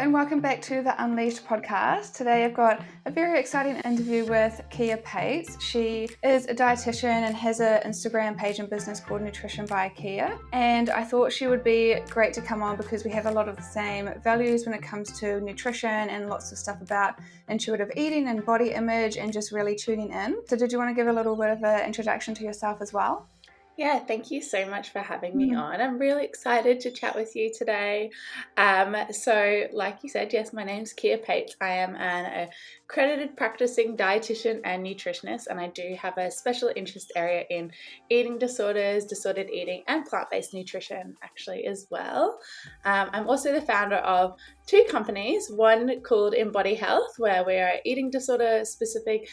and welcome back to the Unleashed podcast. Today I've got a very exciting interview with Kiah Paetz. She is a dietitian and has an Instagram page and business called Nutrition by Kiah. And I thought she would be great to come on because we have a lot of the same values when it comes to nutrition and lots of stuff about intuitive eating and body image and just really tuning in. So did you want to give a little bit of an introduction to yourself as well? Yeah, thank you so much for having me on. I'm really excited to chat with you today. So like you said, yes, my name's Kiah Paetz. I am an accredited practicing dietitian and nutritionist, and I do have a special interest area in eating disorders, disordered eating, and plant-based nutrition actually as well. I'm also the founder of two companies, one called Imbodi Health, where we're an eating disorder specific,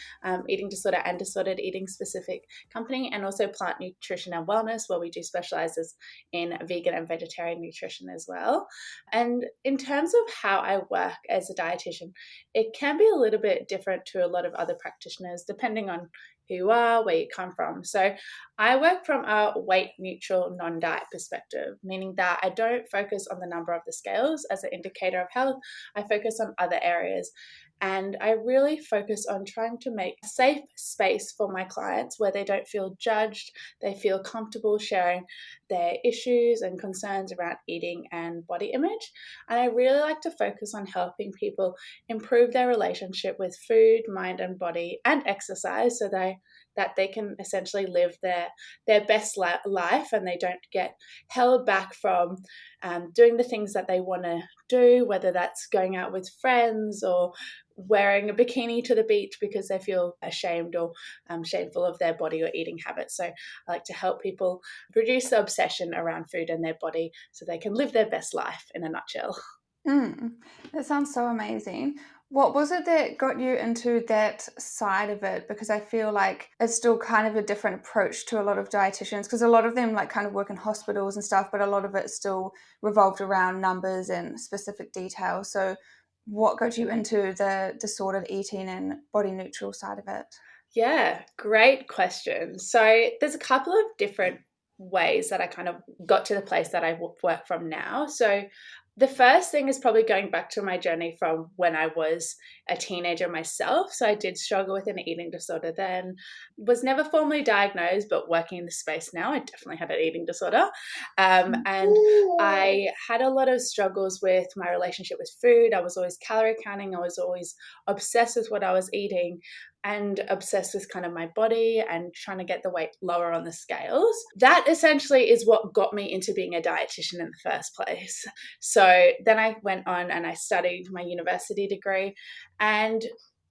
eating disorder and disordered eating specific company, and also Plant Nutrition and Wellness, where we do specialises in vegan and vegetarian nutrition as well. And in terms of how I work as a dietitian, it can be a little bit different to a lot of other practitioners, depending on who you are, where you come from. So I work from a weight neutral non-diet perspective, meaning that I don't focus on the number of the scales as an indicator of health. I focus on other areas. And I really focus on trying to make a safe space for my clients where they don't feel judged, they feel comfortable sharing their issues and concerns around eating and body image. And I really like to focus on helping people improve their relationship with food, mind and body and exercise so that they can essentially live their best life and they don't get held back from doing the things that they want to do, whether that's going out with friends or wearing a bikini to the beach because they feel ashamed or shameful of their body or eating habits. So I like to help people reduce the obsession around food and their body so they can live their best life in a nutshell. That sounds so amazing. What was it that got you into that side of it? Because I feel like it's still kind of a different approach to a lot of dietitians, because a lot of them like kind of work in hospitals and stuff, but a lot of it still revolved around numbers and specific details. So what got you into the disordered eating and body neutral side of it? Yeah, great question. So there's a couple of different ways that I kind of got to the place that I work from now. So the first thing is probably going back to my journey from when I was a teenager myself. So I did struggle with an eating disorder then, was never formally diagnosed, but working in the space now, I definitely had an eating disorder. And I had a lot of struggles with my relationship with food. I was always calorie counting. I was always obsessed with what I was eating and obsessed with kind of my body and trying to get the weight lower on the scales. That essentially is what got me into being a dietitian in the first place. So then I went on and I studied my university degree. And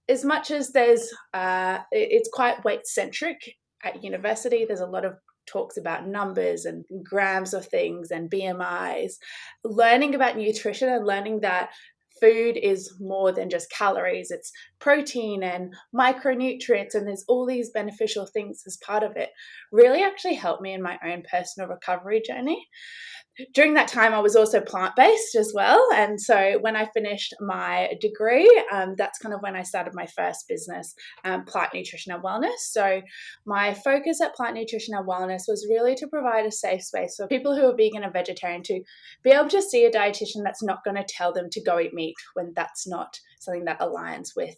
as much as it's quite weight centric at university, there's a lot of talks about numbers and grams of things and BMIs, learning about nutrition and learning that food is more than just calories. It's protein and micronutrients, and there's all these beneficial things as part of it. Really actually helped me in my own personal recovery journey. During that time, I was also plant-based as well. And so when I finished my degree, that's kind of when I started my first business, Plant Nutrition and Wellness. So my focus at Plant Nutrition and Wellness was really to provide a safe space for people who are vegan and vegetarian to be able to see a dietitian that's not going to tell them to go eat meat when that's not something that aligns with,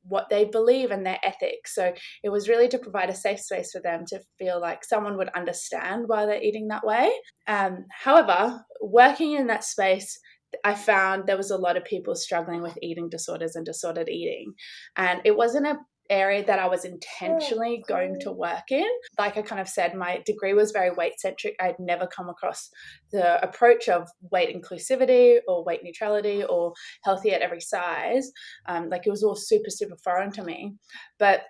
what they believe and their ethics. So it was really to provide a safe space for them to feel like someone would understand why they're eating that way. However, working in that space, I found there was a lot of people struggling with eating disorders and disordered eating. And it wasn't an area that I was intentionally going to work in. Like I kind of said, my degree was very weight centric. I'd never come across the approach of weight inclusivity or weight neutrality or healthy at every size. It was all super, super foreign to me. But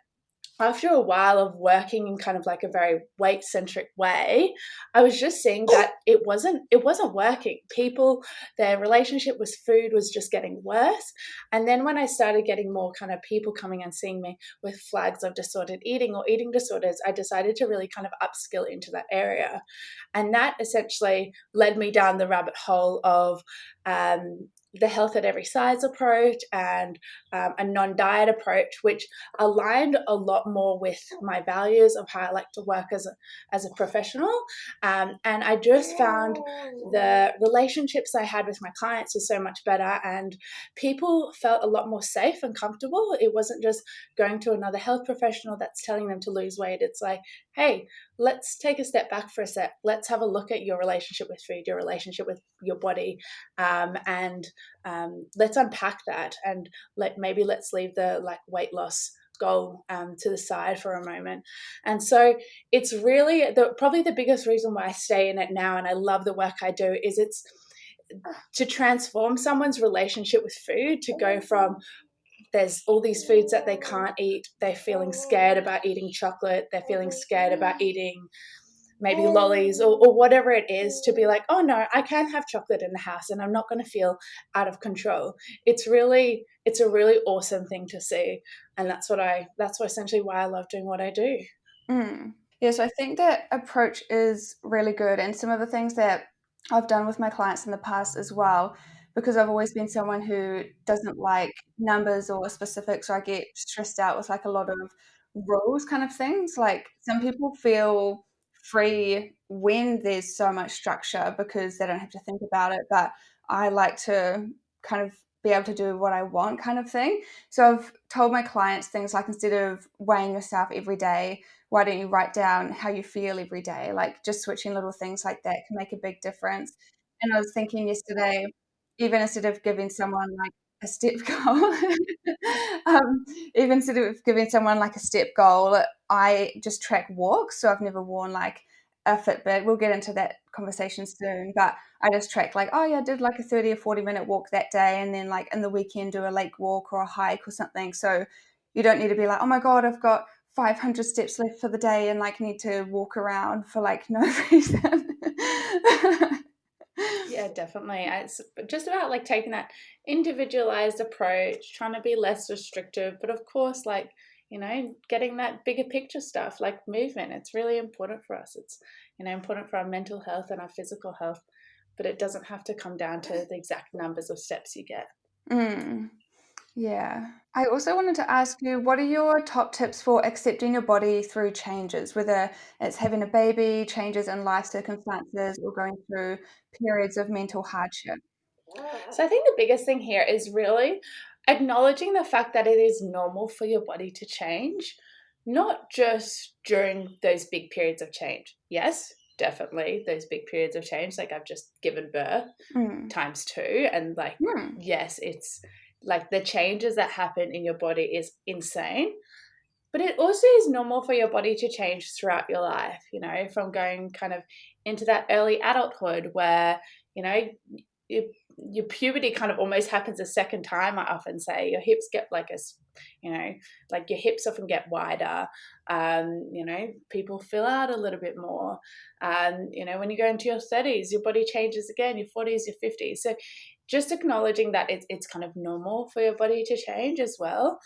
after a while of working in kind of like a very weight-centric way, I was just seeing that it wasn't working. People, their relationship with food was just getting worse. And then when I started getting more kind of people coming and seeing me with flags of disordered eating or eating disorders, I decided to really kind of upskill into that area. And that essentially led me down the rabbit hole of the health at every size approach and a non-diet approach, which aligned a lot more with my values of how I like to work as a professional. And I just found the relationships I had with my clients were so much better, and people felt a lot more safe and comfortable. It wasn't just going to another health professional that's telling them to lose weight. It's like, hey, let's take a step back for a sec. Let's have a look at your relationship with food, your relationship with your body, and let's unpack that, and let's leave the weight loss goal to the side for a moment. And so it's really probably the biggest reason why I stay in it now, and I love the work I do, is it's to transform someone's relationship with food, to go from there's all these foods that they can't eat, they're feeling scared about eating chocolate, they're feeling scared about eating maybe lollies or whatever it is, to be like, oh no, I can have chocolate in the house and I'm not going to feel out of control. It's a really awesome thing to see. And that's essentially why I love doing what I do. Yes, I think that approach is really good. And some of the things that I've done with my clients in the past as well, because I've always been someone who doesn't like numbers or specifics, or I get stressed out with a lot of rules kind of things. Like some people feel free when there's so much structure because they don't have to think about it. But I like to kind of be able to do what I want kind of thing. So I've told my clients things like, instead of weighing yourself every day, why don't you write down how you feel every day? Like just switching little things like that can make a big difference. And I was thinking yesterday, even instead of giving someone a step goal, even instead of giving someone a step goal, I just track walks. So I've never worn a Fitbit. We'll get into that conversation soon, but I just track oh yeah, I did a 30 or 40-minute walk that day, and then in the weekend do a lake walk or a hike or something. So you don't need to be oh my God, I've got 500 steps left for the day and need to walk around for no reason. Yeah, definitely. It's just about taking that individualized approach, trying to be less restrictive, but of course, getting that bigger picture stuff like movement. It's really important for us. It's important for our mental health and our physical health, but it doesn't have to come down to the exact numbers of steps you get. Yeah. I also wanted to ask you, what are your top tips for accepting your body through changes, whether it's having a baby, changes in life circumstances, or going through periods of mental hardship? So I think the biggest thing here is really acknowledging the fact that it is normal for your body to change, not just during those big periods of change. Yes, definitely those big periods of change, I've just given birth times 2, and yes, it's the changes that happen in your body is insane. But it also is normal for your body to change throughout your life, from going kind of into that early adulthood where, your puberty kind of almost happens a second time. I often say your hips get your hips often get wider. People fill out a little bit more. When you go into your 30s, your body changes again, your 40s, your 50s. So just acknowledging that it's kind of normal for your body to change as well.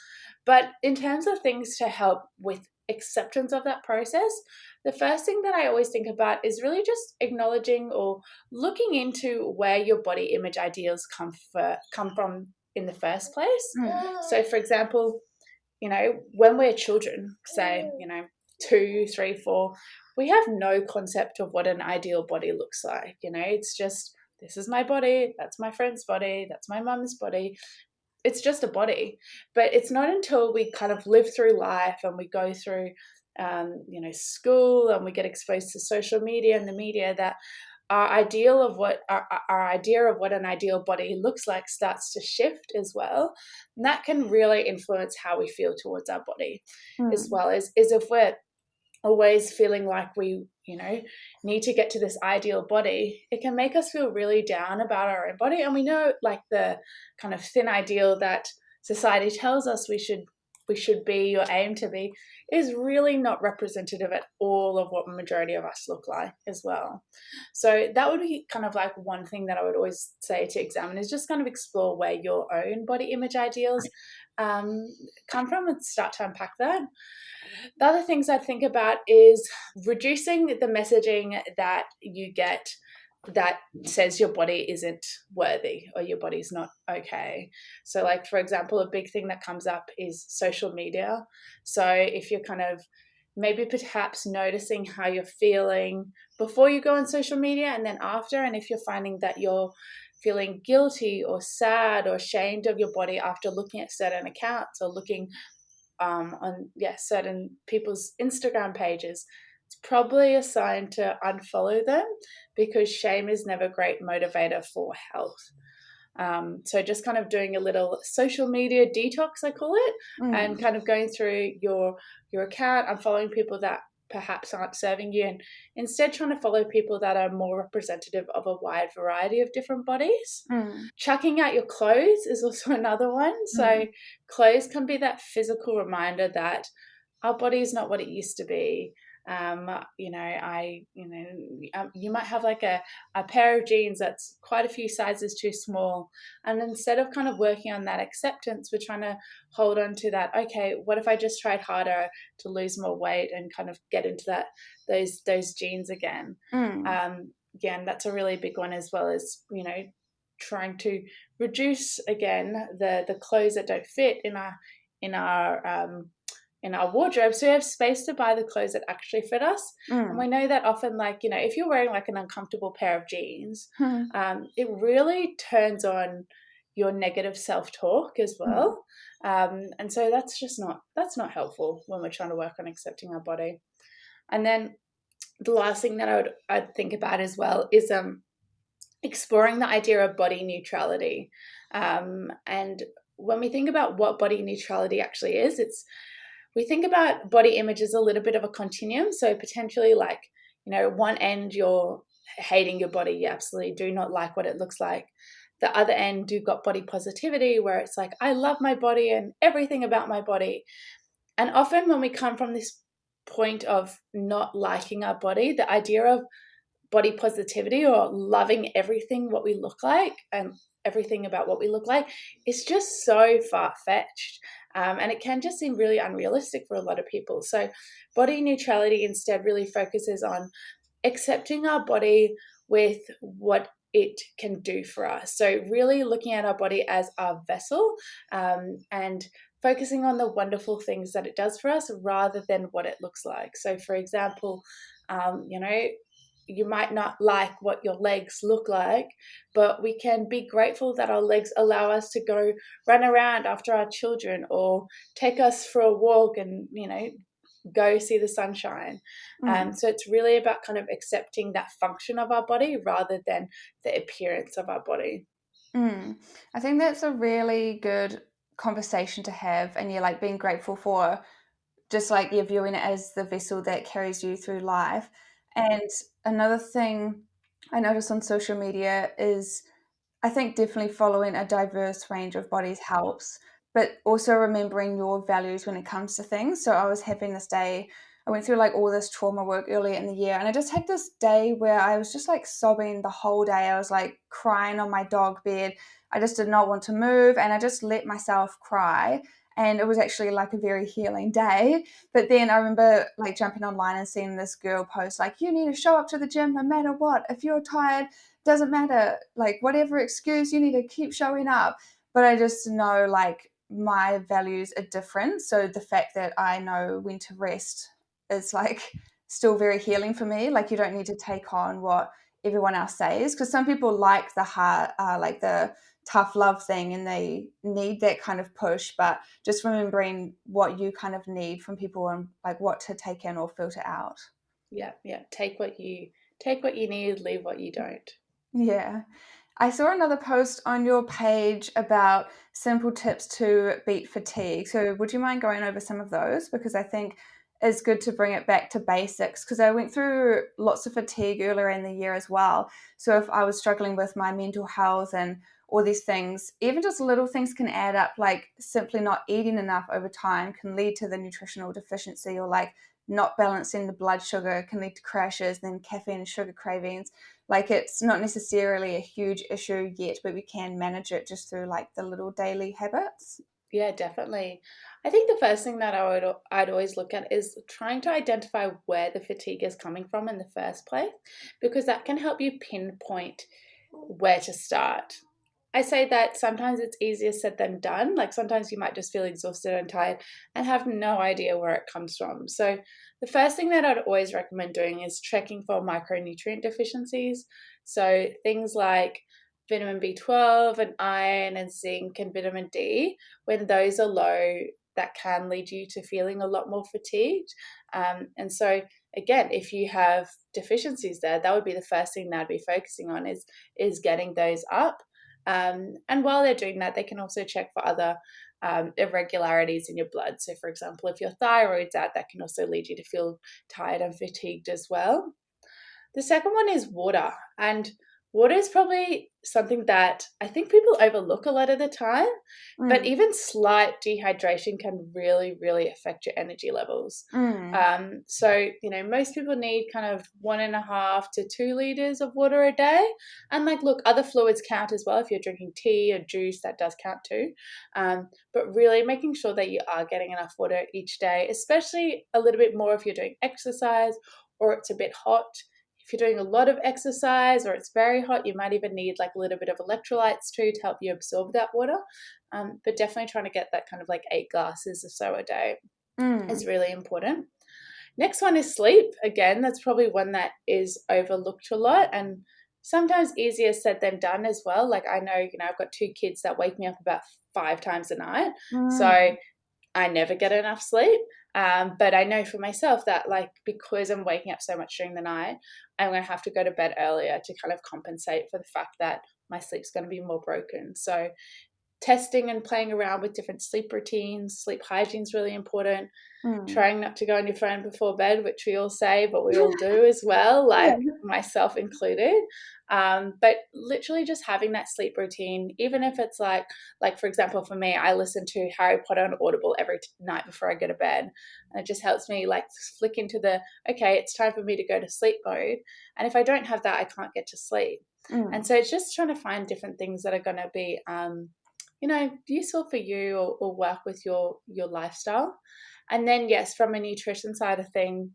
But in terms of things to help with acceptance of that process, the first thing that I always think about is really just acknowledging or looking into where your body image ideals come from in the first place. So, for example, when we're children, say, 2, 3, 4, we have no concept of what an ideal body looks like. It's just, this is my body, that's my friend's body, that's my mum's body. It's just a body. But it's not until we kind of live through life and we go through, school, and we get exposed to social media and the media, that our idea of what an ideal body looks like starts to shift as well. And that can really influence how we feel towards our body, as well as if we're always feeling like we need to get to this ideal body, it can make us feel really down about our own body. And we know the kind of thin ideal that society tells us we should be or aim to be is really not representative at all of what the majority of us look like as well. So that would be kind of one thing that I would always say to examine, is just kind of explore where your own body image ideals come from and start to unpack that. The other things I think about is reducing the messaging that you get that says your body isn't worthy or your body's not okay. So like, for example, a big thing that comes up is social media. So if you're kind of maybe perhaps noticing how you're feeling before you go on social media and then after, and if you're finding that you're feeling guilty or sad or ashamed of your body after looking at certain accounts or looking on certain people's Instagram pages, it's probably a sign to unfollow them, because shame is never a great motivator for health. So just kind of doing a little social media detox, I call it, and kind of going through your account and following people that perhaps aren't serving you, and instead trying to follow people that are more representative of a wide variety of different bodies. Chucking out your clothes is also another one. So clothes can be that physical reminder that our body is not what it used to be. You might have like a pair of jeans that's quite a few sizes too small, and instead of kind of working on that acceptance, we're trying to hold on to that. Okay, what if I just tried harder to lose more weight and kind of get into those jeans again? Again, that's a really big one, as well as trying to reduce again the clothes that don't fit in our wardrobe, so we have space to buy the clothes that actually fit us. And we know that often, like, if you're wearing like an uncomfortable pair of jeans, it really turns on your negative self-talk as well. And so that's not helpful when we're trying to work on accepting our body. And then the last thing that I'd think about as well is exploring the idea of body neutrality. And when we think about what body neutrality actually is, we think about body image as a little bit of a continuum. So potentially, like, one end you're hating your body, you absolutely do not like what it looks like. The other end, you've got body positivity, where it's like, I love my body and everything about my body. And often when we come from this point of not liking our body, the idea of body positivity or loving everything what we look like and everything about what we look like is just so far-fetched. And it can just seem really unrealistic for a lot of people. So body neutrality instead really focuses on accepting our body with what it can do for us. So really looking at our body as our vessel, and focusing on the wonderful things that it does for us rather than what it looks like. So for example, you might not like what your legs look like, but we can be grateful that our legs allow us to go run around after our children or take us for a walk and, go see the sunshine. So it's really about kind of accepting that function of our body rather than the appearance of our body. I think that's a really good conversation to have, and you're like being grateful for just like you're viewing it as the vessel that carries you through life. And another thing I notice on social media is I think definitely following a diverse range of bodies helps, but also remembering your values when it comes to things. So I was having this day, I went through like all this trauma work earlier in the year, and I just had this day where I was just like sobbing the whole day. I was like crying on my dog bed. I just did not want to move, and I just let myself cry. And it was actually like a very healing day. But then I remember like jumping online and seeing this girl post like, you need to show up to the gym no matter what. If you're tired, doesn't matter, like whatever excuse, you need to keep showing up. But I just know like my values are different, so the fact that I know when to rest is like still very healing for me. Like you don't need to take on what everyone else says, because some people like the hard like the tough love thing and they need that kind of push, but just remembering what you kind of need from people and like what to take in or filter out. Yeah take what you need, leave what you don't. Yeah. I saw another post on your page about simple tips to beat fatigue. So would you mind going over some of those? Because I think it's good to bring it back to basics, because I went through lots of fatigue earlier in the year as well. So if I was struggling with my mental health and all these things, even just little things can add up, like simply not eating enough over time can lead to the nutritional deficiency, or like not balancing the blood sugar can lead to crashes, then caffeine and sugar cravings. Like it's not necessarily a huge issue yet, but we can manage it just through like the little daily habits. Yeah, definitely. I think the first thing that I'd always look at is trying to identify where the fatigue is coming from in the first place, because that can help you pinpoint where to start. I say that sometimes it's easier said than done. Like sometimes you might just feel exhausted and tired and have no idea where it comes from. So the first thing that I'd always recommend doing is checking for micronutrient deficiencies. So things like vitamin B12 and iron and zinc and vitamin D, when those are low, that can lead you to feeling a lot more fatigued. And so again, if you have deficiencies there, that would be the first thing that I'd be focusing on is getting those up. And while they're doing that, they can also check for other irregularities in your blood. So for example, if your thyroid's out, that can also lead you to feel tired and fatigued as well. The second one is water. And water is probably something that I think people overlook a lot of the time, but even slight dehydration can really, really affect your energy levels. So, most people need kind of 1.5 to 2 liters of water a day. And look, other fluids count as well. If you're drinking tea or juice, that does count too. But really making sure that you are getting enough water each day, especially a little bit more if you're doing exercise or it's a bit hot. If you're doing a lot of exercise or it's very hot, you might even need a little bit of electrolytes too to help you absorb that water. But definitely trying to get that kind of 8 glasses or so a day is really important. Next one is sleep. Again, that's probably one that is overlooked a lot and sometimes easier said than done as well. I know, I've got 2 kids that wake me up about 5 times a night. So I never get enough sleep. But I know for myself that because I'm waking up so much during the night, I'm going to have to go to bed earlier to kind of compensate for the fact that my sleep's going to be more broken. So testing and playing around with different sleep routines, sleep hygiene is really important. Trying not to go on your phone before bed, which we all say, but we all do as well, myself included. But literally just having that sleep routine, even if it's for example, for me, I listen to Harry Potter on Audible every night before I go to bed. And it just helps me flick into okay, it's time for me to go to sleep mode. And if I don't have that, I can't get to sleep. And so it's just trying to find different things that are going to be, useful for you or work with your lifestyle. And then, yes, from a nutrition side of thing,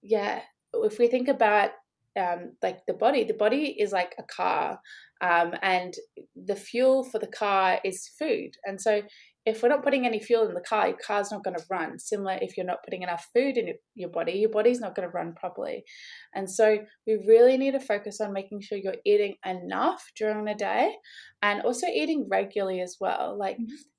if we think about the body is like a car, and the fuel for the car is food. And so if we're not putting any fuel in the car, your car's not going to run. Similar, if you're not putting enough food in your body's not going to run properly. And so we really need to focus on making sure you're eating enough during the day and also eating regularly as well.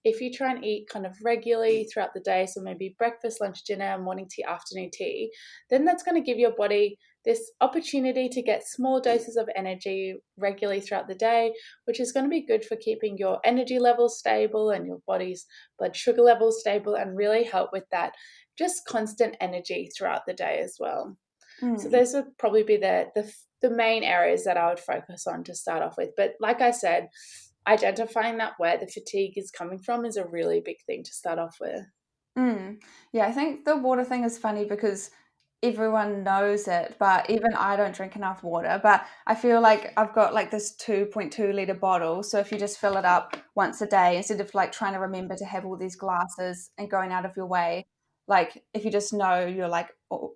If you try and eat kind of regularly throughout the day, so maybe breakfast, lunch, dinner, morning tea, afternoon tea, then that's going to give your body this opportunity to get small doses of energy regularly throughout the day, which is going to be good for keeping your energy levels stable and your body's blood sugar levels stable and really help with that just constant energy throughout the day as well. So those would probably be the main areas that I would focus on to start off with. But like I said, identifying that where the fatigue is coming from is a really big thing to start off with. Yeah, I think the water thing is funny because everyone knows it, but even I don't drink enough water. But I feel like I've got this 2.2 liter bottle. So if you just fill it up once a day, instead of trying to remember to have all these glasses and going out of your way, if you just know you're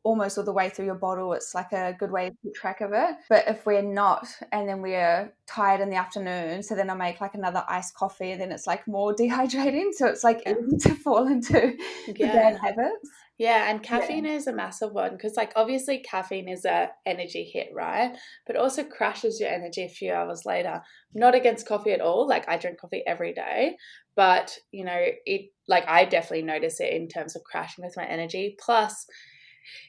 almost all the way through your bottle, it's a good way to keep track of it. But if we're not, and then we're tired in the afternoon, so then I make another iced coffee, and then it's more dehydrating. So it's easy to fall into the bad habits. Yeah, and caffeine is a massive one because obviously caffeine is a energy hit, right? But also crashes your energy a few hours later. Not against coffee at all. I drink coffee every day, but it I definitely notice it in terms of crashing with my energy. Plus,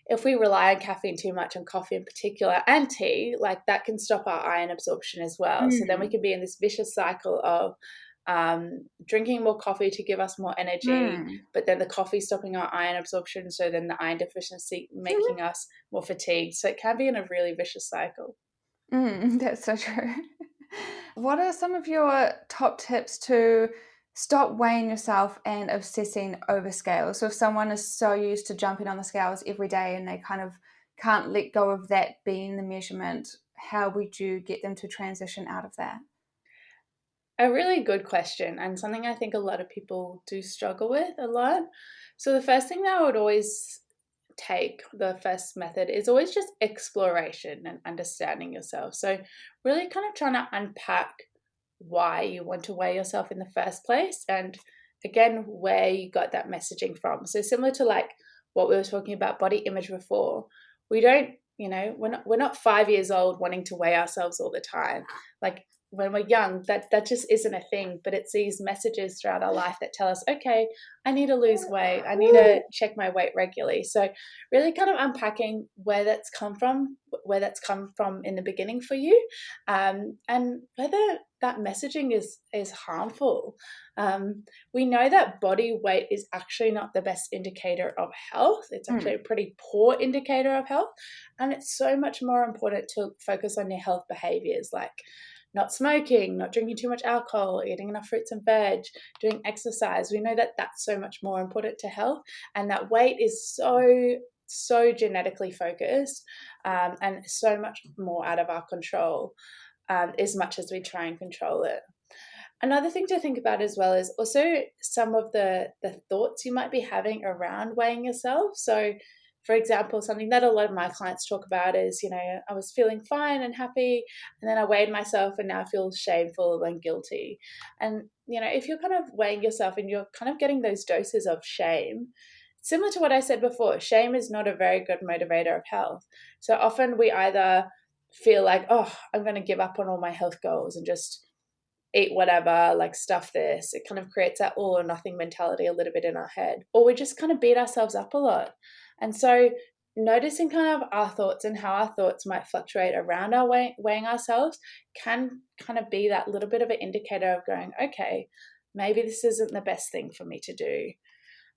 if we rely on caffeine too much, on coffee in particular, and tea, that can stop our iron absorption as well. So then we can be in this vicious cycle of drinking more coffee to give us more energy, but then the coffee stopping our iron absorption, so then the iron deficiency making us more fatigued. So it can be in a really vicious cycle. That's so true. What are some of your top tips to stop weighing yourself and obsessing over scales? So if someone is so used to jumping on the scales every day and they kind of can't let go of that being the measurement, how would you get them to transition out of that? A really good question, and something I think a lot of people do struggle with a lot. So the first thing that I would always take, the first method, is always just exploration and understanding yourself. So really kind of trying to unpack why you want to weigh yourself in the first place, and again, where you got that messaging from. So similar to like what we were talking about body image before, we don't, we're not 5 years old wanting to weigh ourselves all the time. Like when we're young, that just isn't a thing, but it's these messages throughout our life that tell us, okay, I need to lose weight, I need to check my weight regularly. So really kind of unpacking where that's come from in the beginning for you, and whether that messaging is harmful. We know that body weight is actually not the best indicator of health. It's actually a pretty poor indicator of health, and it's so much more important to focus on your health behaviors, like not smoking, not drinking too much alcohol, eating enough fruits and veg, doing exercise. We know that that's so much more important to health, and that weight is so genetically focused, and so much more out of our control, as much as we try and control it. Another thing to think about as well is also some of the thoughts you might be having around weighing yourself. So for example, something that a lot of my clients talk about is, I was feeling fine and happy, and then I weighed myself and now I feel shameful and guilty. And, if you're kind of weighing yourself and you're kind of getting those doses of shame, similar to what I said before, shame is not a very good motivator of health. So often we either feel like, oh, I'm going to give up on all my health goals and just eat whatever, like stuff this. It kind of creates that all or nothing mentality a little bit in our head. Or we just kind of beat ourselves up a lot. And so noticing kind of our thoughts and how our thoughts might fluctuate around our weighing ourselves can kind of be that little bit of an indicator of going, okay, maybe this isn't the best thing for me to do.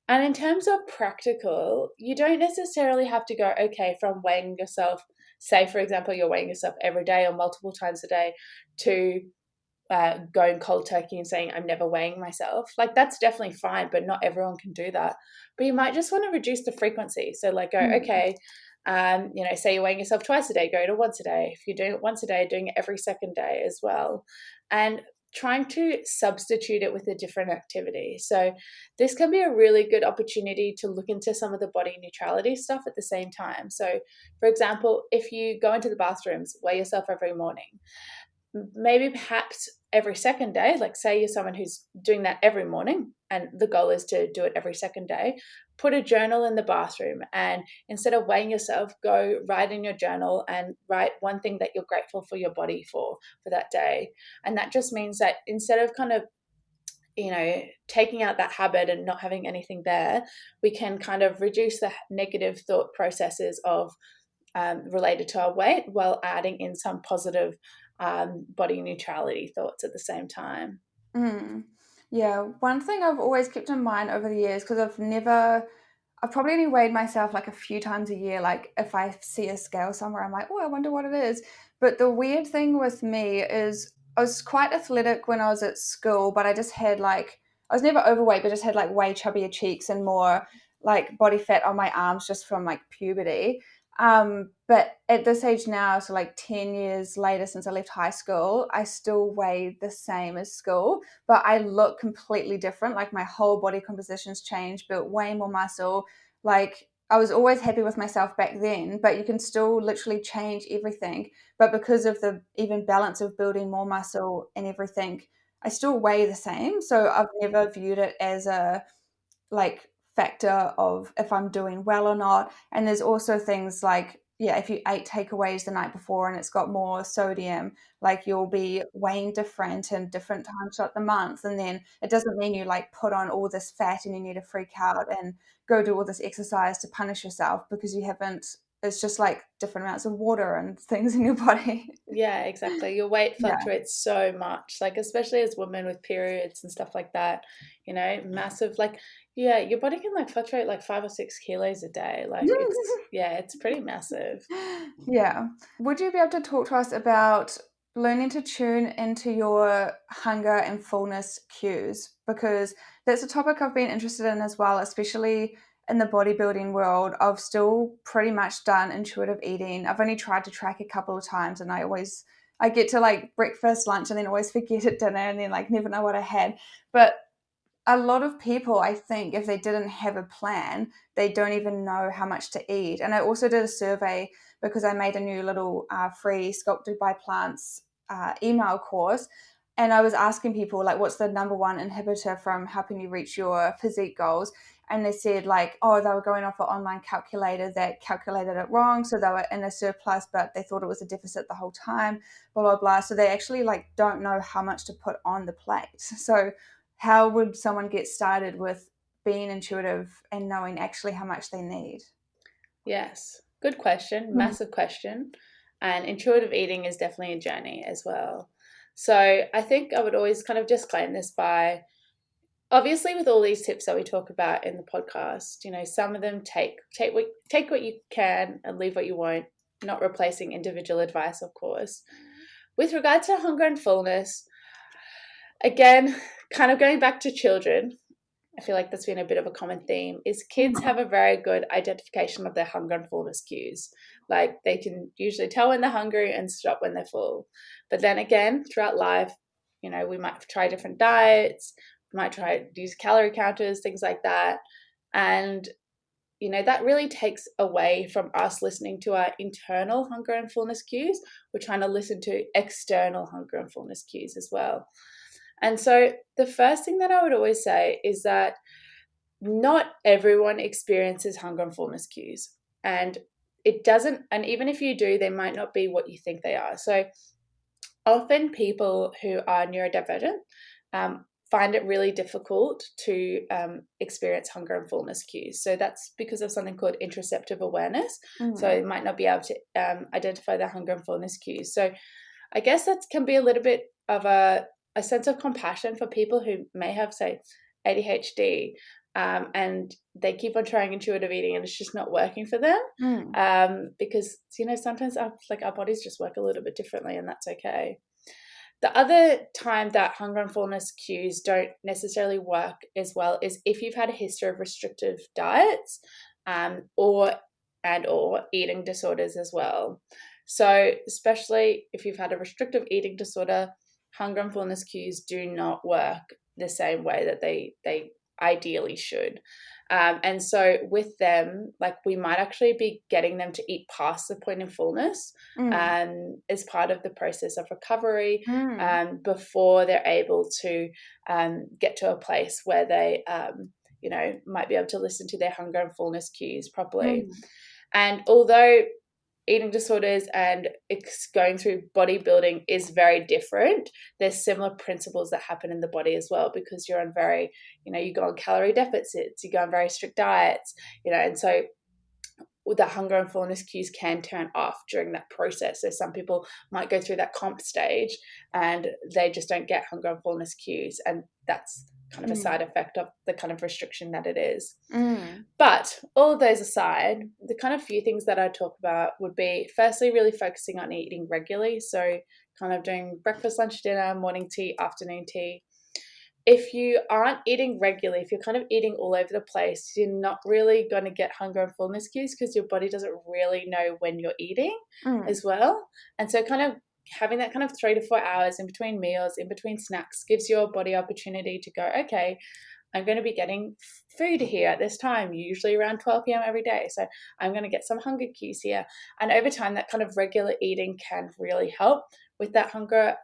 And in terms of practical, you don't necessarily have to go, okay, from weighing yourself, say, for example, you're weighing yourself every day or multiple times a day, to going cold turkey and saying, I'm never weighing myself. Like, that's definitely fine, but not everyone can do that. But you might just want to reduce the frequency. So like go, okay, say you're weighing yourself twice a day, go to once a day. If you're doing it once a day, doing it every second day as well. And trying to substitute it with a different activity. So this can be a really good opportunity to look into some of the body neutrality stuff at the same time. So for example, if you go into the bathrooms, weigh yourself every morning, maybe perhaps every second day, like say you're someone who's doing that every morning and the goal is to do it every second day, put a journal in the bathroom, and instead of weighing yourself, go write in your journal and write one thing that you're grateful for your body for that day. And that just means that instead of kind of taking out that habit and not having anything there, we can kind of reduce the negative thought processes of related to our weight while adding in some positive body neutrality thoughts at the same time. Yeah, one thing I've always kept in mind over the years, because I've probably only weighed myself like a few times a year. Like if I see a scale somewhere, I'm like, oh, I wonder what it is. But the weird thing with me is I was quite athletic when I was at school, but I just had I was never overweight, but just had like way chubbier cheeks and more like body fat on my arms just from like puberty. But at this age now, so like 10 years later since I left high school, I still weigh the same as school, but I look completely different. Like my whole body composition's changed, built way more muscle. Like I was always happy with myself back then, but you can still literally change everything. But because of the even balance of building more muscle and everything, I still weigh the same. So I've never viewed it as a like factor of if I'm doing well or not. And there's also things like, yeah, if you ate takeaways the night before and it's got more sodium, like you'll be weighing different in different times throughout the month. And then it doesn't mean you like put on all this fat and you need to freak out and go do all this exercise to punish yourself because you haven't. It's just like different amounts of water and things in your body. Yeah, exactly. Your weight Yeah. fluctuates so much, like especially as women with periods and stuff like that, massive, like, yeah, your body can like fluctuate like 5 or 6 kilos a day. Like it's pretty massive. Yeah. Would you be able to talk to us about learning to tune into your hunger and fullness cues? Because that's a topic I've been interested in as well, especially in the bodybuilding world. I've still pretty much done intuitive eating. I've only tried to track a couple of times and I always I get to like breakfast, lunch, and then always forget at dinner, and then like never know what I had. But a lot of people, I think, if they didn't have a plan, they don't even know how much to eat. And I also did a survey because I made a new little free Sculpted by Plants email course. And I was asking people, like, what's the number one inhibitor from helping you reach your physique goals? And they said, like, oh, they were going off an online calculator that calculated it wrong. So they were in a surplus, but they thought it was a deficit the whole time, blah, blah, blah. So they actually, like, don't know how much to put on the plate. So how would someone get started with being intuitive and knowing actually how much they need? Yes, good question, massive question. And intuitive eating is definitely a journey as well. So I think I would always kind of disclaim this by, obviously, with all these tips that we talk about in the podcast, some of them take what you can and leave what you won't, not replacing individual advice, of course. With regard to hunger and fullness, again, kind of going back to children, I feel like that's been a bit of a common theme, is kids have a very good identification of their hunger and fullness cues. Like they can usually tell when they're hungry and stop when they're full. But then again, throughout life, we might try different diets, we might try to use calorie counters, things like that. And, that really takes away from us listening to our internal hunger and fullness cues. We're trying to listen to external hunger and fullness cues as well. And so the first thing that I would always say is that not everyone experiences hunger and fullness cues. And even if you do, they might not be what you think they are. So often people who are neurodivergent find it really difficult to experience hunger and fullness cues. So that's because of something called interoceptive awareness. So they might not be able to identify their hunger and fullness cues. So I guess that can be a little bit of a sense of compassion for people who may have, say, ADHD, and they keep on trying intuitive eating and it's just not working for them. Because, sometimes our bodies just work a little bit differently, and that's okay. The other time that hunger and fullness cues don't necessarily work as well is if you've had a history of restrictive diets, or eating disorders as well. So especially if you've had a restrictive eating disorder, hunger and fullness cues do not work the same way that they ideally should. And so with them, we might actually be getting them to eat past the point of fullness as part of the process of recovery, before they're able to get to a place where they, might be able to listen to their hunger and fullness cues properly. And although eating disorders and going through bodybuilding is very different, there's similar principles that happen in the body as well, because you're on very, you go on calorie deficits, you go on very strict diets, and so the hunger and fullness cues can turn off during that process. So some people might go through that comp stage and they just don't get hunger and fullness cues, and that's kind of a side effect of the kind of restriction that it is. But all of those aside, the kind of few things that I talk about would be, firstly, really focusing on eating regularly. So kind of doing breakfast, lunch, dinner, morning tea, afternoon tea. If you aren't eating regularly, if you're kind of eating all over the place, you're not really going to get hunger and fullness cues, because your body doesn't really know when you're eating as well. And so kind of having that kind of 3 to 4 hours in between meals, in between snacks, gives your body opportunity to go, okay, I'm going to be getting food here at this time, usually around 12 p.m. every day. So I'm going to get some hunger cues here. And over time, that kind of regular eating can really help with that hunger,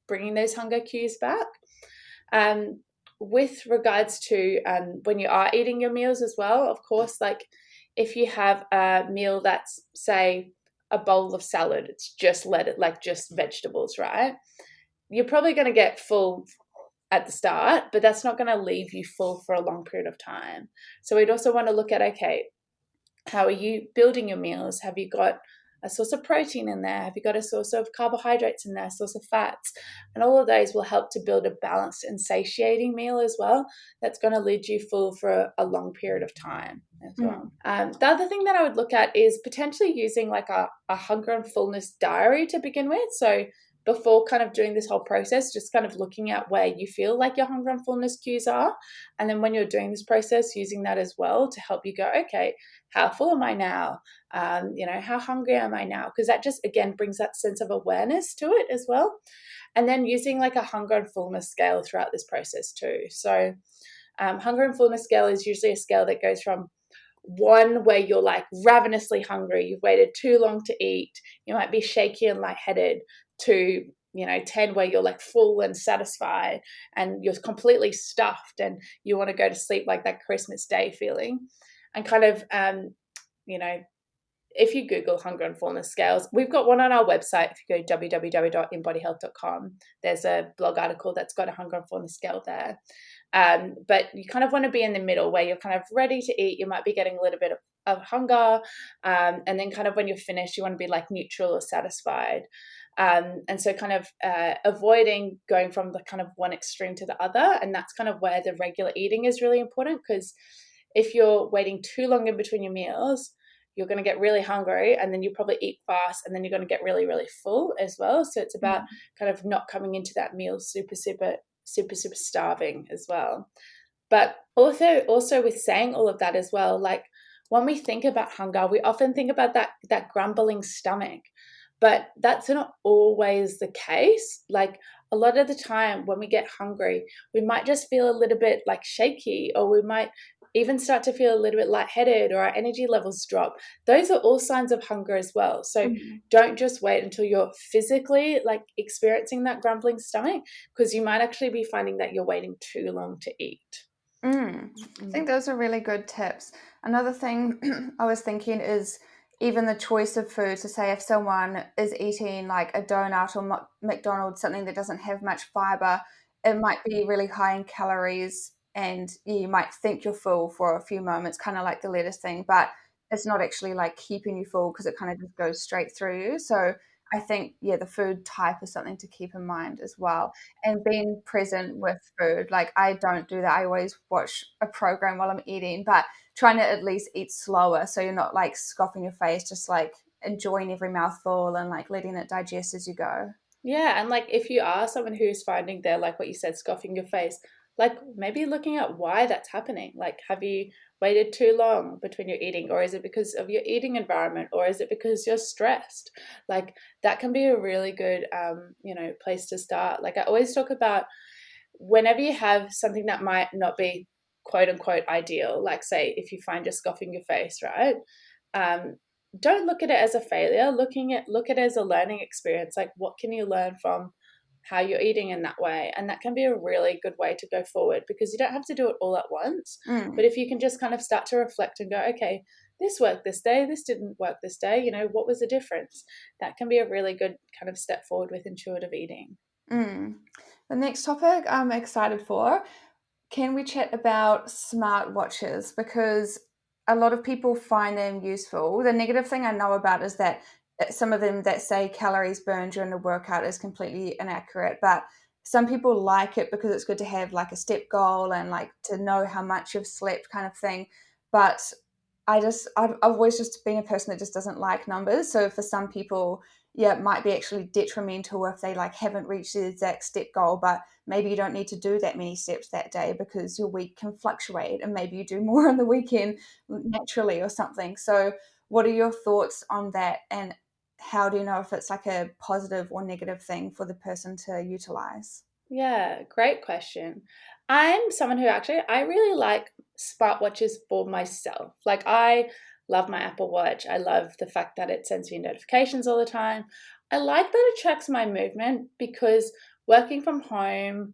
bringing those hunger cues back. With regards to when you are eating your meals as well, of course, if you have a meal that's, say, a bowl of salad, it's just just vegetables, right? You're probably going to get full at the start, but that's not going to leave you full for a long period of time. So we'd also want to look at, okay, how are you building your meals? Have you got a source of protein in there? Have you got a source of carbohydrates in there, a source of fats? And all of those will help to build a balanced and satiating meal as well, that's going to lead you full for a long period of time as well. The other thing that I would look at is potentially using a hunger and fullness diary to begin with. So before kind of doing this whole process, just kind of looking at where you feel like your hunger and fullness cues are. And then when you're doing this process, using that as well to help you go, okay, how full am I now? How hungry am I now? Because that just, again, brings that sense of awareness to it as well. And then using like a hunger and fullness scale throughout this process too. So hunger and fullness scale is usually a scale that goes from 1 where you're like ravenously hungry, you've waited too long to eat, you might be shaky and lightheaded, to 10 where you're like full and satisfied and you're completely stuffed and you want to go to sleep, like that Christmas Day feeling. And kind of if you Google hunger and fullness scales, we've got one on our website. If you go www.embodihealth.com, there's a blog article that's got a hunger and fullness scale there. But you kind of want to be in the middle where you're kind of ready to eat. You might be getting a little bit of hunger. And then kind of when you're finished, you want to be like neutral or satisfied. And so kind of avoiding going from the kind of one extreme to the other. And that's kind of where the regular eating is really important, because if you're waiting too long in between your meals, you're going to get really hungry, and then you probably eat fast, and then you're going to get really, really full as well. So it's about kind of not coming into that meal super starving as well. But also with saying all of that as well, like when we think about hunger, we often think about that grumbling stomach, but that's not always the case. Like a lot of the time when we get hungry, we might just feel a little bit like shaky, or we might even start to feel a little bit lightheaded, or our energy levels drop. Those are all signs of hunger as well. So don't just wait until you're physically like experiencing that grumbling stomach, because you might actually be finding that you're waiting too long to eat. I think those are really good tips. Another thing I was thinking is even the choice of food. So say if someone is eating like a donut or McDonald's, something that doesn't have much fiber, it might be really high in calories, and you might think you're full for a few moments, kind of like the lettuce thing, but it's not actually like keeping you full, because it kind of just goes straight through you. So I think, the food type is something to keep in mind as well. And being present with food. Like I don't do that. I always watch a program while I'm eating, but trying to at least eat slower, so you're not like scoffing your face, just like enjoying every mouthful and like letting it digest as you go. Yeah, and like if you are someone who's finding they're like what you said, scoffing your face, like maybe looking at why that's happening. Like, have you waited too long between your eating, or is it because of your eating environment, or is it because you're stressed? Like that can be a really good place to start. Like I always talk about, whenever you have something that might not be quote unquote ideal, like say if you find you're scoffing your face, right? Don't look at it as a failure. Look at it as a learning experience. Like what can you learn from how you're eating in that way? And that can be a really good way to go forward, because you don't have to do it all at once. But if you can just kind of start to reflect and go, okay, this worked this day, this didn't work this day, what was the difference? That can be a really good kind of step forward with intuitive eating. The next topic I'm excited for, can we chat about smartwatches? Because a lot of people find them useful. The negative thing I know about is that some of them that say calories burned during the workout is completely inaccurate, but some people like it because it's good to have like a step goal and like to know how much you've slept kind of thing. But I've always just been a person that just doesn't like numbers. So for some people, it might be actually detrimental if they like haven't reached the exact step goal, but maybe you don't need to do that many steps that day because your week can fluctuate, and maybe you do more on the weekend naturally or something. So what are your thoughts on that, and how do you know if it's like a positive or negative thing for the person to utilize? Yeah, great question. I'm someone who I really like smartwatches for myself. Like I love my Apple Watch. I love the fact that it sends me notifications all the time. I like that it tracks my movement, because working from home,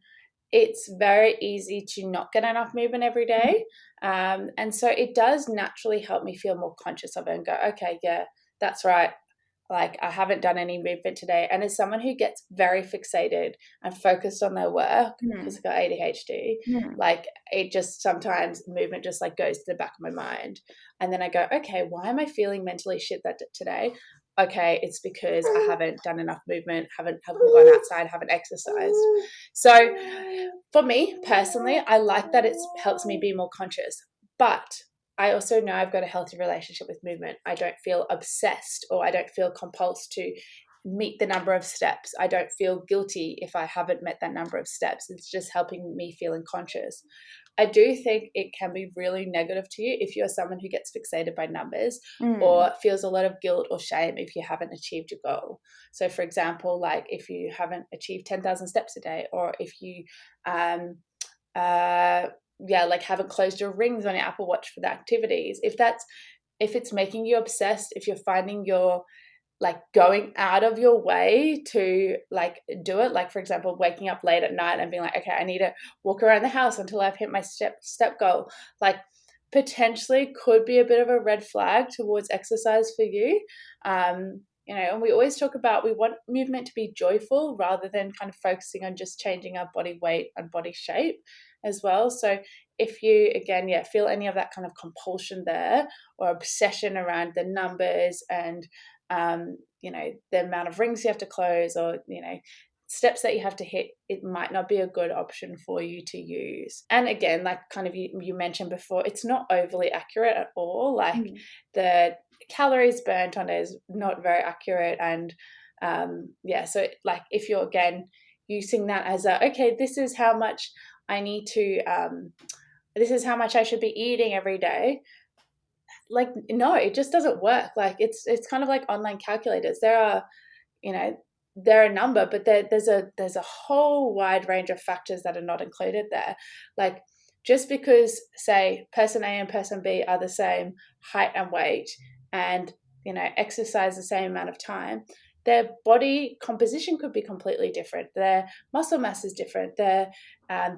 it's very easy to not get enough movement every day. And so it does naturally help me feel more conscious of it and go, okay, yeah, that's right. Like I haven't done any movement today. And as someone who gets very fixated and focused on their work, because I've got ADHD, like it just sometimes movement just like goes to the back of my mind. And then I go, okay, why am I feeling mentally shit that today? Okay, it's because I haven't done enough movement, haven't gone outside, haven't exercised. So for me personally, I like that it helps me be more conscious. But I also know I've got a healthy relationship with movement. I don't feel obsessed, or I don't feel compulsed to meet the number of steps. I don't feel guilty if I haven't met that number of steps. It's just helping me feeling conscious. I do think it can be really negative to you if you're someone who gets fixated by numbers or feels a lot of guilt or shame if you haven't achieved your goal. So for example, like if you haven't achieved 10,000 steps a day, or if you like haven't closed your rings on your Apple Watch for the activities, if it's making you obsessed, if you're finding you're like going out of your way to like do it, like for example waking up late at night and being like, okay, I need to walk around the house until I've hit my step goal, like potentially could be a bit of a red flag towards exercise for you. And we always talk about, we want movement to be joyful rather than kind of focusing on just changing our body weight and body shape as well. So if you, again, feel any of that kind of compulsion there or obsession around the numbers and, the amount of rings you have to close or, steps that you have to hit, it might not be a good option for you to use. And again, like kind of you mentioned before, it's not overly accurate at all. Like the calories burnt on it is not very accurate. And so like if you're again using that as okay, this is how much I need to, this is how much I should be eating every day. Like, no, it just doesn't work. Like it's kind of like online calculators. There are, they're a number, but there's a whole wide range of factors that are not included there. Like just because say person A and person B are the same height and weight and, exercise the same amount of time, their body composition could be completely different. Their muscle mass is different. Their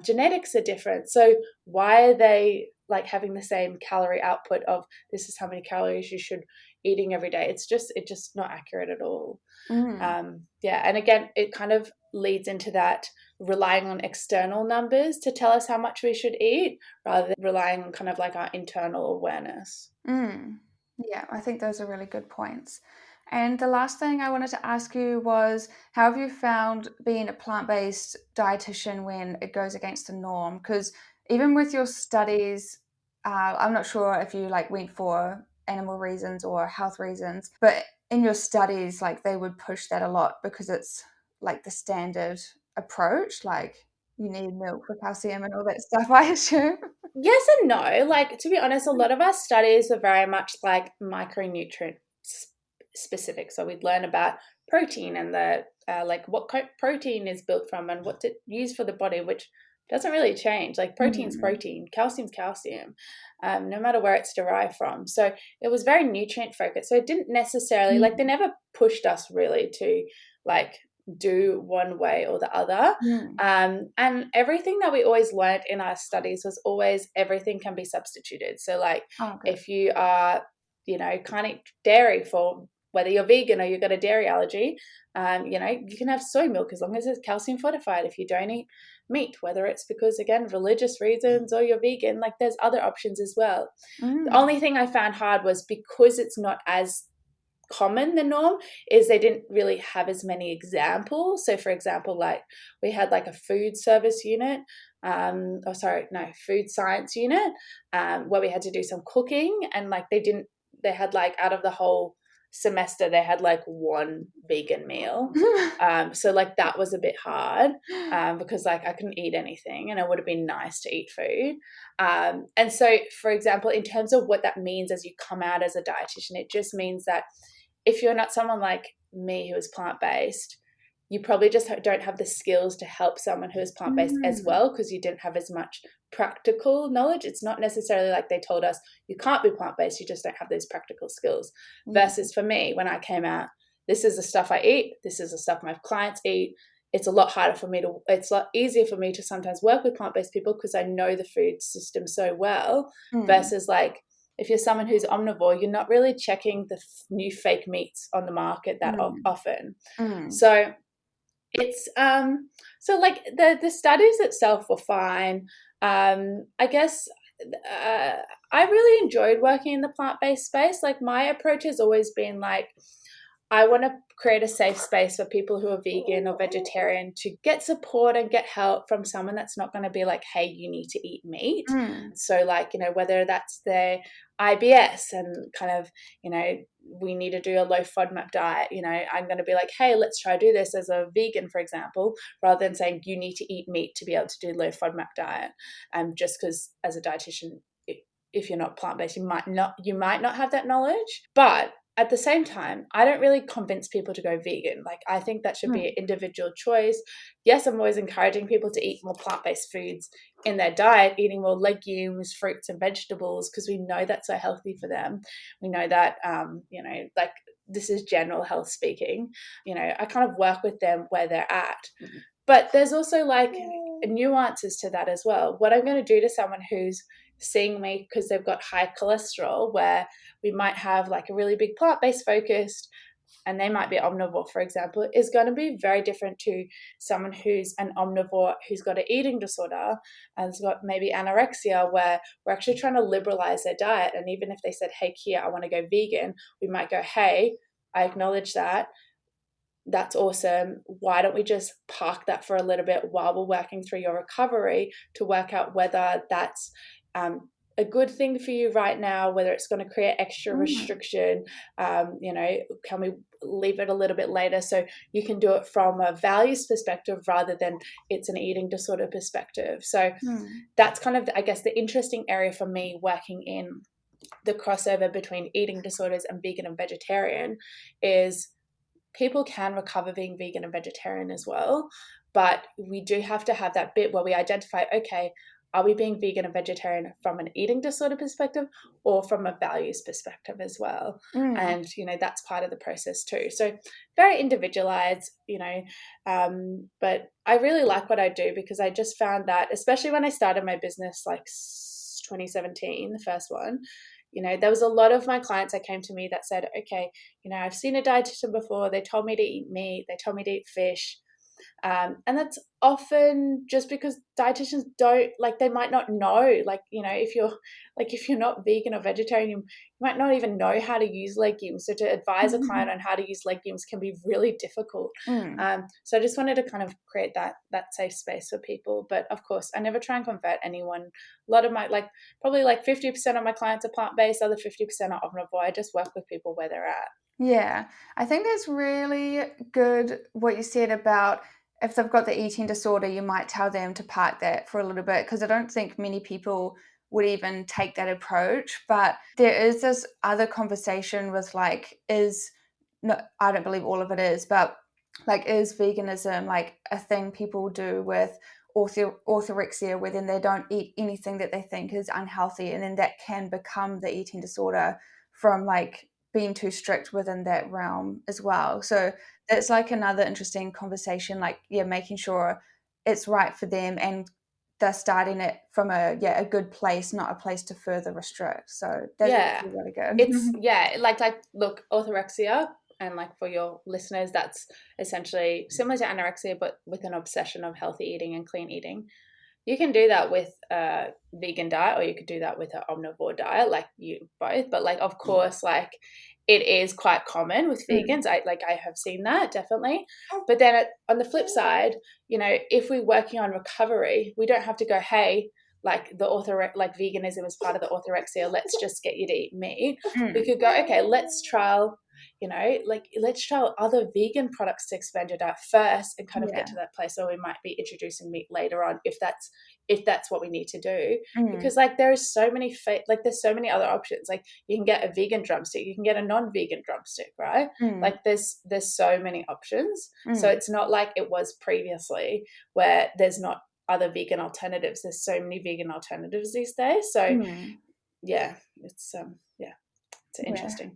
genetics are different. So why are they like having the same calorie output of this is how many calories you should eating every day? It's just not accurate at all. And again, it kind of leads into that relying on external numbers to tell us how much we should eat rather than relying on kind of like our internal awareness. Yeah, I think those are really good points. And the last thing I wanted to ask you was, how have you found being a plant-based dietitian when it goes against the norm? Because even with your studies, I'm not sure if you like went for animal reasons or health reasons, but in your studies, like they would push that a lot because it's like the standard approach, like you need milk for calcium and all that stuff, I assume. Yes and no. Like, to be honest, a lot of our studies are very much like micronutrient specific. So we'd learn about protein and the like what protein is built from and what to use for the body, which doesn't really change. Like protein's protein, calcium's calcium, no matter where it's derived from. So it was very nutrient focused. So it didn't necessarily like they never pushed us really to like do one way or the other. And everything that we always learned in our studies was always everything can be substituted. So like if you are, can't eat dairy for whether you're vegan or you've got a dairy allergy, you can have soy milk as long as it's calcium fortified. If you don't eat meat, whether it's because, again, religious reasons or you're vegan, like there's other options as well. The only thing I found hard was because it's not as common the norm is they didn't really have as many examples. So for example, like we had like a food service unit food science unit where we had to do some cooking, and like they had like out of the whole semester they had like one vegan meal. So like that was a bit hard because like I couldn't eat anything and it would have been nice to eat food. And so for example, in terms of what that means as you come out as a dietitian, it just means that if you're not someone like me who is plant-based, you probably just don't have the skills to help someone who is plant-based as well, because you didn't have as much practical knowledge. It's not necessarily like they told us you can't be plant-based, you just don't have those practical skills. Versus for me, when I came out, this is the stuff I eat, this is the stuff my clients eat. It's a lot harder for me it's a lot easier for me to sometimes work with plant-based people because I know the food system so well. Versus like, if you're someone who's omnivore, you're not really checking the new fake meats on the market that often. So it's so like the studies itself were fine. I guess I really enjoyed working in the plant-based space. Like my approach has always been like, I want to create a safe space for people who are vegan or vegetarian to get support and get help from someone that's not going to be like, hey, you need to eat meat. So like, whether that's their IBS and kind of, we need to do a low FODMAP diet, I'm going to be like, hey, let's try do this as a vegan, for example, rather than saying you need to eat meat to be able to do low FODMAP diet. Just because as a dietitian, if you're not plant-based, you might not have that knowledge. But at the same time, I don't really convince people to go vegan. Like, I think that should be an individual choice. Yes, I'm always encouraging people to eat more plant-based foods in their diet, eating more legumes, fruits, and vegetables, because we know that's so healthy for them. We know that, like, this is general health speaking. I kind of work with them where they're at. But there's also like nuances to that as well. What I'm going to do to someone who's seeing me because they've got high cholesterol, where we might have like a really big plant-based focused and they might be omnivore, for example, is going to be very different to someone who's an omnivore who's got an eating disorder and has got maybe anorexia, where we're actually trying to liberalize their diet. And even if they said, hey, Kiah, I want to go vegan, we might go, hey, I acknowledge that. That's awesome. Why don't we just park that for a little bit while we're working through your recovery to work out whether that's a good thing for you right now, whether it's going to create extra restriction, can we leave it a little bit later so you can do it from a values perspective rather than it's an eating disorder perspective. So that's kind of, I guess, the interesting area for me working in the crossover between eating disorders and vegan and vegetarian is people can recover being vegan and vegetarian as well, but we do have to have that bit where we identify, okay, are we being vegan and vegetarian from an eating disorder perspective or from a values perspective as well? And, that's part of the process too. So very individualized, but I really like what I do because I just found that, especially when I started my business, like 2017, the first one, there was a lot of my clients that came to me that said, okay, I've seen a dietitian before. They told me to eat meat. They told me to eat fish. And that's often just because dietitians don't, like, they might not know, like, if you're not vegan or vegetarian, you might not even know how to use legumes. So to advise a client on how to use legumes can be really difficult. So I just wanted to kind of create that safe space for people. But of course, I never try and convert anyone. A lot of my, probably 50% of my clients are plant-based, other 50% are omnivore. I just work with people where they're at. Yeah, I think that's really good what you said about if they've got the eating disorder, you might tell them to park that for a little bit, because I don't think many people would even take that approach. But there is this other conversation with I don't believe all of it is, but is veganism like a thing people do with orthorexia, where then they don't eat anything that they think is unhealthy, and then that can become the eating disorder from being too strict within that realm as well. So that's another interesting conversation, making sure it's right for them and they're starting it from a good place, not a place to further restrict. So that's really good. It's look, orthorexia, and for your listeners, that's essentially similar to anorexia but with an obsession of healthy eating and clean eating. You can do that with a vegan diet, or you could do that with an omnivore diet, both. But of course, it is quite common with vegans. I have seen that, definitely. But then on the flip side, if we're working on recovery, we don't have to go, hey, veganism is part of the orthorexia, let's just get you to eat meat. We could go, okay, let's trial other vegan products to expand your diet first and kind of get to that place where we might be introducing meat later on if that's what we need to do. Because there is so many there's so many other options. You can get a vegan drumstick, you can get a non-vegan drumstick, right? There's so many options. So it's not like it was previously where there's not other vegan alternatives. There's so many vegan alternatives these days. So it's interesting.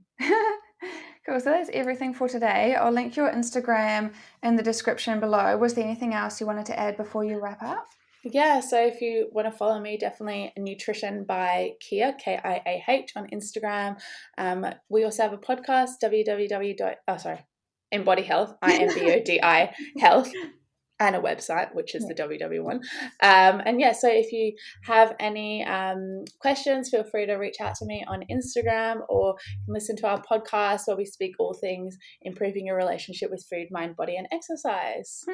Cool. So that's everything for today. I'll link your Instagram in the description below. Was there anything else you wanted to add before you wrap up? Yeah, so if you want to follow me, definitely Nutrition by Kiah, Kiah on Instagram. We also have a podcast, Imbodi Health, Imbodi Health. and a website, which is the WW one. And yeah, so if you have any questions, feel free to reach out to me on Instagram, or you can listen to our podcast where we speak all things improving your relationship with food, mind, body, and exercise.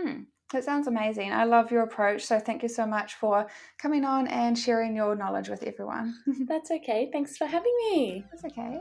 That sounds amazing. I love your approach. So thank you so much for coming on and sharing your knowledge with everyone. That's okay. Thanks for having me. That's okay.